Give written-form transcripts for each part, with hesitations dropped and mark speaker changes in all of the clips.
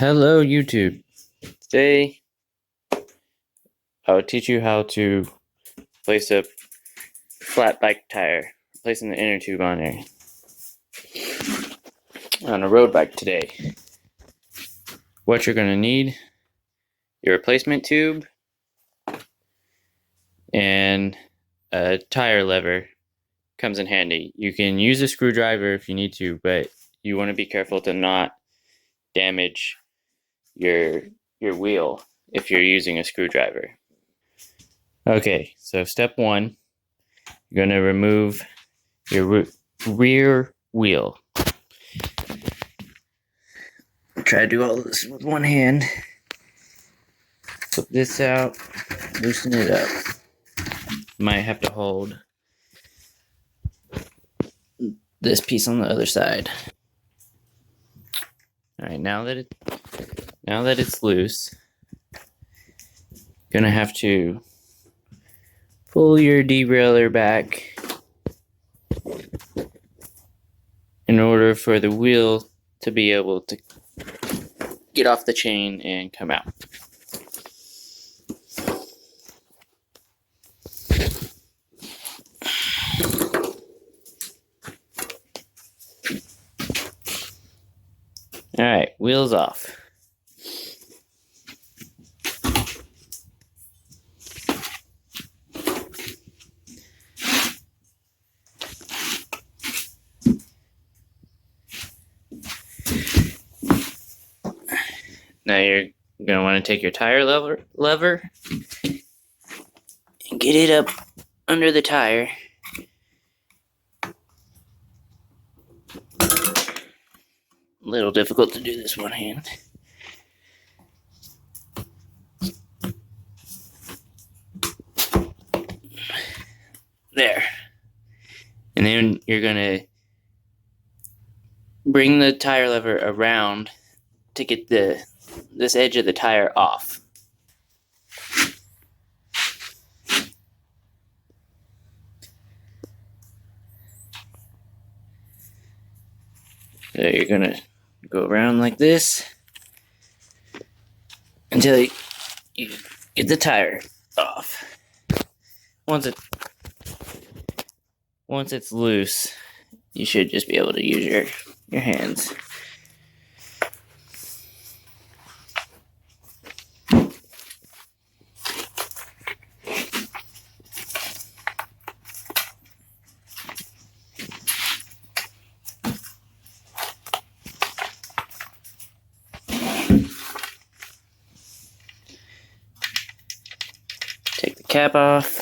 Speaker 1: Hello YouTube. Today I'll teach you how to place a flat bike tire, placing the inner tube on there. On a road bike today. What you're going to need, your replacement tube and a tire lever comes in handy. You can use a screwdriver if you need to, but you want to be careful to not damage your wheel if you're using a screwdriver. Okay, so step one, you're going to remove your rear wheel. Try to do all this with one hand. Flip this out, loosen it up. Might have to hold this piece on the other side. Alright, now that it's loose, gonna have to pull your derailleur back in order for the wheel to be able to get off the chain and come out. Alright, wheels off. Now you're going to want to take your tire lever and get it up under the tire. A little difficult to do this one hand. There. And then you're going to bring the tire lever around to get this edge of the tire off. So you're going to go around like this until you get the tire off. Once it's loose, you should just be able to use your hands. Take the cap off,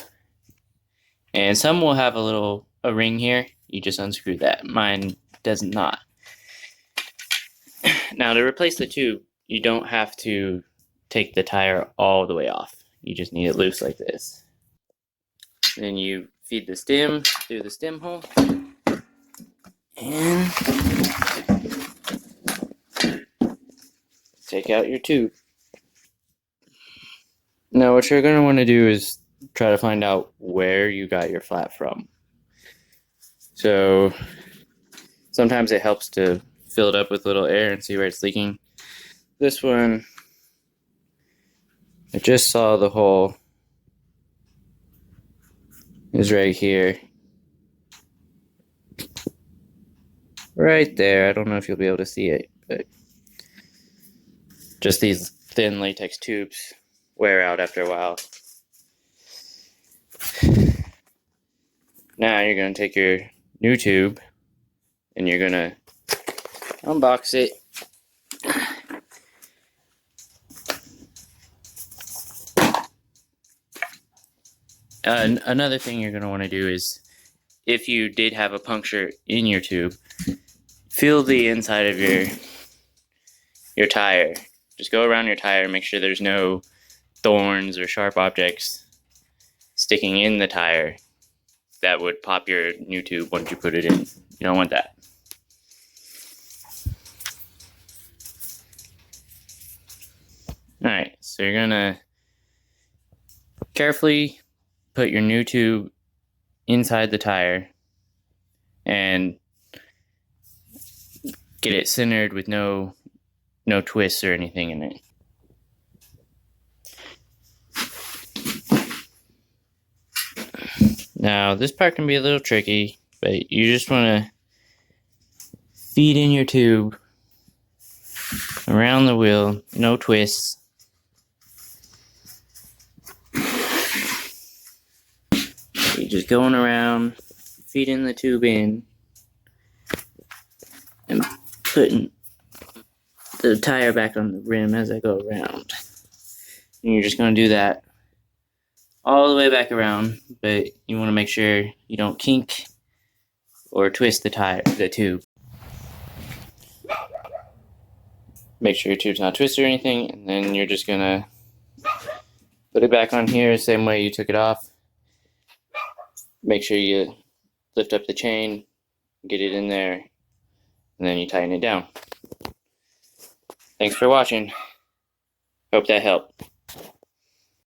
Speaker 1: and some will have a ring here. You just unscrew that. Mine does not. Now to replace the tube, you don't have to take the tire all the way off. You just need it loose like this. Then you feed the stem through the stem hole, and take out your tube. Now what you're going to want to do is try to find out where you got your flat from. So sometimes it helps to fill it up with a little air and see where it's leaking. This one, I just saw the hole is right here. Right there. I don't know if you'll be able to see it, but just these thin latex tubes wear out after a while. Now you're going to take your new tube and you're going to unbox it. Another thing you're going to want to do is, if you did have a puncture in your tube, feel the inside of your tire. Just go around your tire and make sure there's no thorns or sharp objects sticking in the tire that would pop your new tube once you put it in. You don't want that. Alright, so you're gonna carefully put your new tube inside the tire and get it centered with no no twists or anything in it. Now, this part can be a little tricky, but you just want to feed in your tube around the wheel, no twists. You're just going around, feeding the tube in, and putting the tire back on the rim as I go around. And you're just going to do that all the way back around, but you want to make sure you don't kink or twist the tube. Make sure your tube's not twisted or anything, and then you're just going to put it back on here the same way you took it off. Make sure you lift up the chain, get it in there, and then you tighten it down. Thanks for watching. Hope that helped.